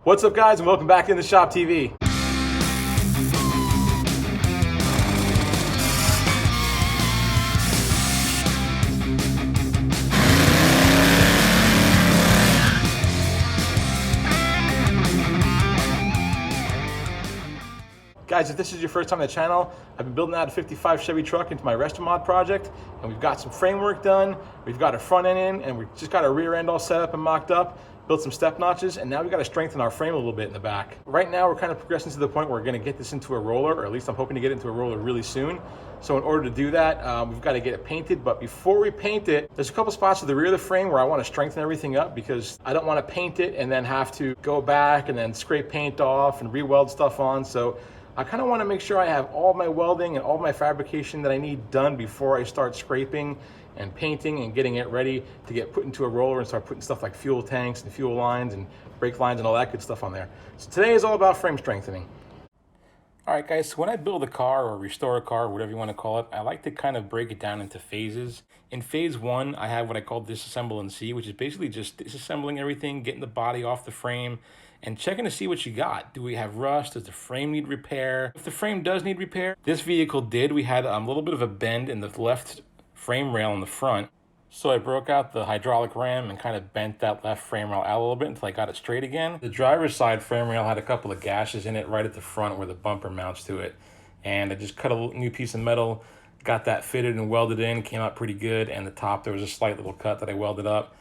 What's up, guys, and welcome back into Shop TV. Guys, if this is your first time on the channel, I've been building out a 55 Chevy truck into my Restomod project, and we've got some framework done, we've got a front end in, and we've just got our rear end all set up and mocked up, built some step notches, and now we've got to strengthen our frame a little bit in the back. Right now, we're kind of progressing to the point where we're going to get this into a roller, or at least I'm hoping to get it into a roller really soon. So in order to do that, we've got to get it painted, but before we paint it, there's a couple spots at the rear of the frame where I want to strengthen everything up because I don't want to paint it and then have to go back and then scrape paint off and re-weld stuff on. So I kind of want to make sure I have all my welding and all my fabrication that I need done before I start scraping and painting and getting it ready to get put into a roller and start putting stuff like fuel tanks and fuel lines and brake lines and all that good stuff on there. So today is all about frame strengthening. All right, guys, so when I build a car or restore a car, whatever you want to call it, I like to kind of break it down into phases. In phase one, I have what I call disassemble and see, which is basically just disassembling everything, getting the body off the frame, and checking to see what you got. Do we have rust? Does the frame need repair? If the frame does need repair, this vehicle did. We had a little bit of a bend in the left frame rail in the front. So I broke out the hydraulic ram and kind of bent that left frame rail out a little bit until I got it straight again. The driver's side frame rail had a couple of gashes in it right at the front where the bumper mounts to it. And I just cut a new piece of metal, got that fitted and welded in, came out pretty good. And the top, there was a slight little cut that I welded up.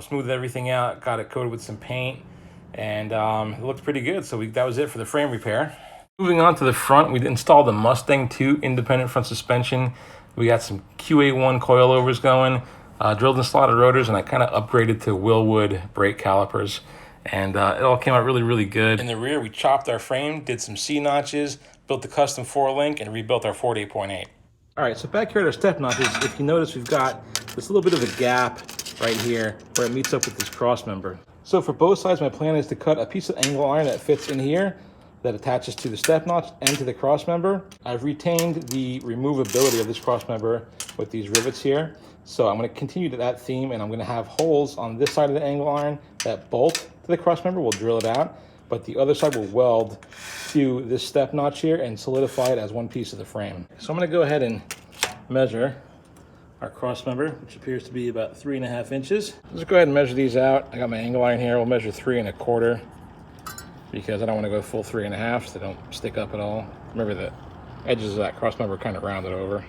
Smoothed everything out, got it coated with some paint, and it looked pretty good. So that was it for the frame repair. Moving on to the front, we installed the Mustang 2 independent front suspension. We got some QA1 coilovers going, drilled and slotted rotors, and I kind of upgraded to Wilwood brake calipers. And it all came out really, really good. In the rear, we chopped our frame, did some C-notches, built the custom 4-link, and rebuilt our 48.8. All right, so back here at our step notches, if you notice, we've got this little bit of a gap right here where it meets up with this cross member. So for both sides, my plan is to cut a piece of angle iron that fits in here, that attaches to the step notch and to the cross member. I've retained the removability of this cross member with these rivets here. So I'm going to continue to that theme, and I'm going to have holes on this side of the angle iron that bolt to the cross member. We'll drill it out, but the other side will weld to this step notch here and solidify it as one piece of the frame. So I'm going to go ahead and measure our cross member, which appears to be about 3.5 inches. Let's go ahead and measure these out. I got my angle iron here. We'll measure 3 1/4. Because I don't want to go full 3.5 so they don't stick up at all. Remember, the edges of that cross member kind of rounded over.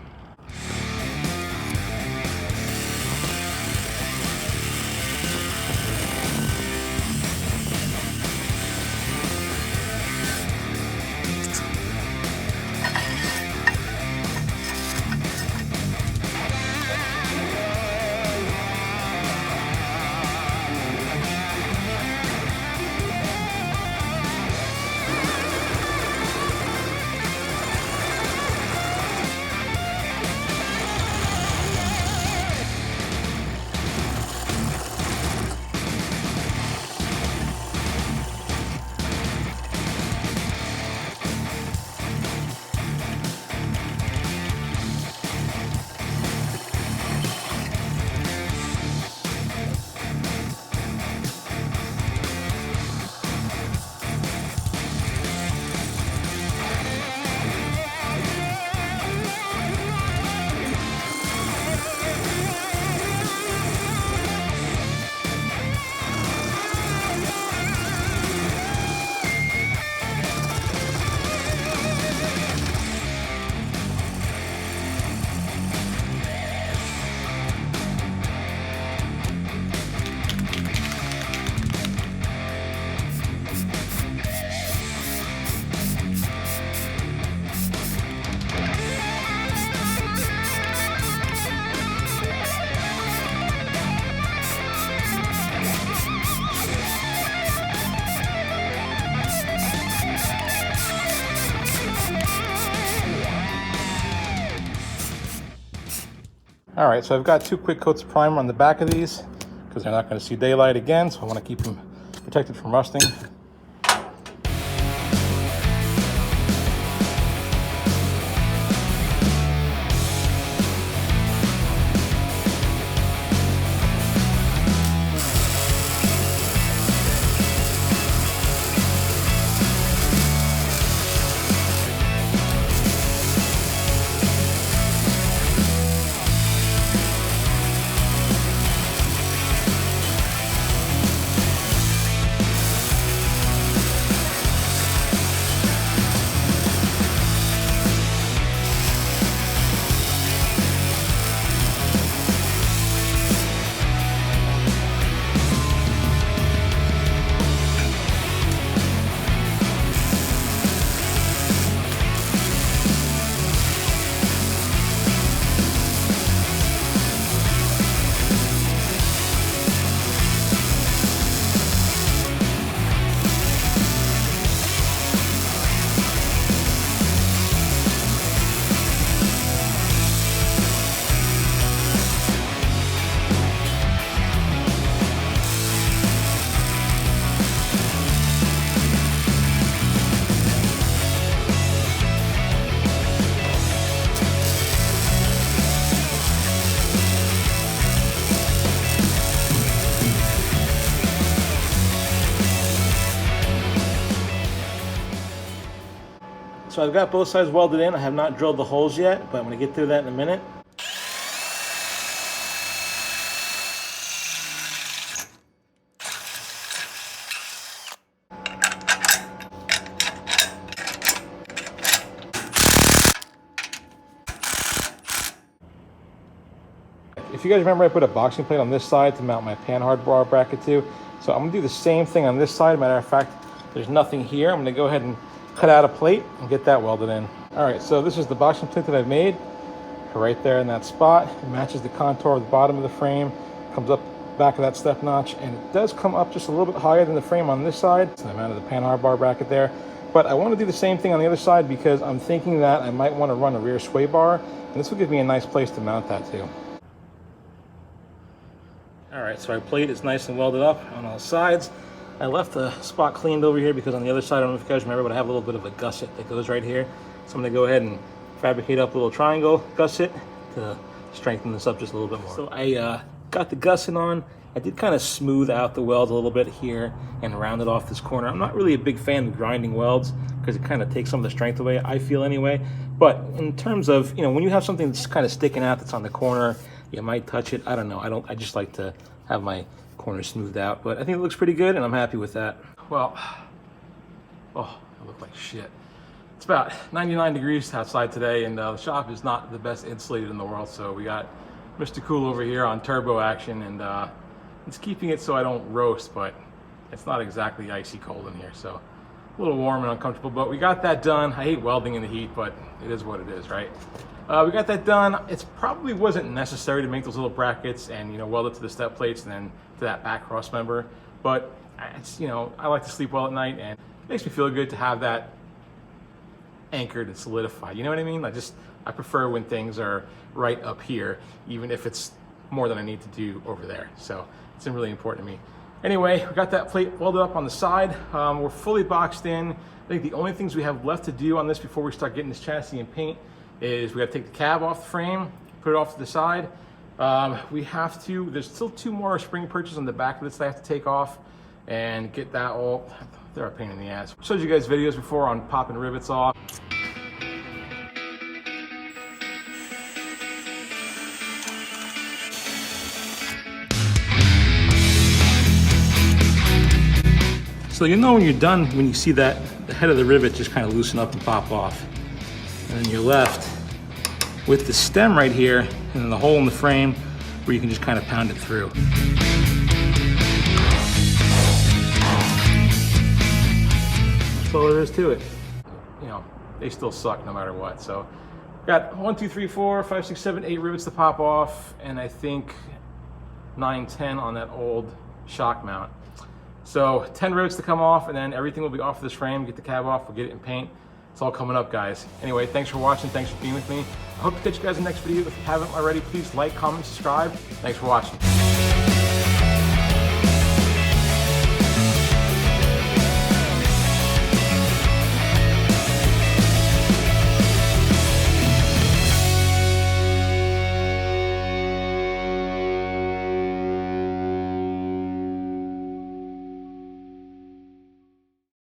All right, so I've got 2 quick coats of primer on the back of these because they're not going to see daylight again, so I want to keep them protected from rusting. So I've got both sides welded in. I have not drilled the holes yet, but I'm going to get through that in a minute. If you guys remember, I put a boxing plate on this side to mount my panhard bar bracket to. So I'm gonna do the same thing on this side. Matter of fact, there's nothing here. I'm gonna go ahead and cut out a plate and get that welded in. All right, so this is the boxing plate that I've made. Right there in that spot. It matches the contour of the bottom of the frame, comes up back of that step notch, and it does come up just a little bit higher than the frame on this side. So I mounted the panhard bar bracket there. But I want to do the same thing on the other side because I'm thinking that I might want to run a rear sway bar, and this will give me a nice place to mount that to. All right, so our plate is nice and welded up on all sides. I left the spot cleaned over here because on the other side, I don't know if you guys remember, but I have a little bit of a gusset that goes right here. So I'm gonna go ahead and fabricate up a little triangle gusset to strengthen this up just a little bit more. So I got the gusset on. I did kind of smooth out the weld a little bit here and rounded off this corner. I'm not really a big fan of grinding welds because it kind of takes some of the strength away, I feel anyway. But in terms of, when you have something that's kind of sticking out that's on the corner, you might touch it. I don't know. I just like to have my corners smoothed out, but I think it looks pretty good and I'm happy with that. Well, oh, I look like shit. It's about 99 degrees outside today, and the shop is not the best insulated in the world, so we got Mr. Cool over here on turbo action, and it's keeping it so I don't roast, but it's not exactly icy cold in here, so a little warm and uncomfortable, but we got that done. I hate welding in the heat, but it is what it is, right? We got that done. It probably wasn't necessary to make those little brackets and weld it to the step plates and then to that back cross member, but it's, I like to sleep well at night, and it makes me feel good to have that anchored and solidified. You know what I mean? I prefer when things are right up here, even if it's more than I need to do over there. So it's really important to me. Anyway, we got that plate welded up on the side. We're fully boxed in. I think the only things we have left to do on this before we start getting this chassis and paint is we got to take the cab off the frame, put it off to the side. There's still 2 more spring perches on the back of this that I have to take off and get that all. They're a pain in the ass. I showed you guys videos before on popping rivets off. So you know when you're done, when you see that the head of the rivet just kind of loosen up and pop off. And then you're left with the stem right here and then the hole in the frame where you can just kind of pound it through. That's all there is to it. They still suck no matter what. So got 1, 2, 3, 4, 5, 6, 7, 8 rivets to pop off, and I think 9, 10 on that old shock mount. So 10 rivets to come off, and then everything will be off this frame. Get the cab off, we'll get it in paint. It's all coming up, guys. Anyway, thanks for watching. Thanks for being with me. I hope to catch you guys in the next video. If you haven't already, please like, comment, subscribe. Thanks for watching.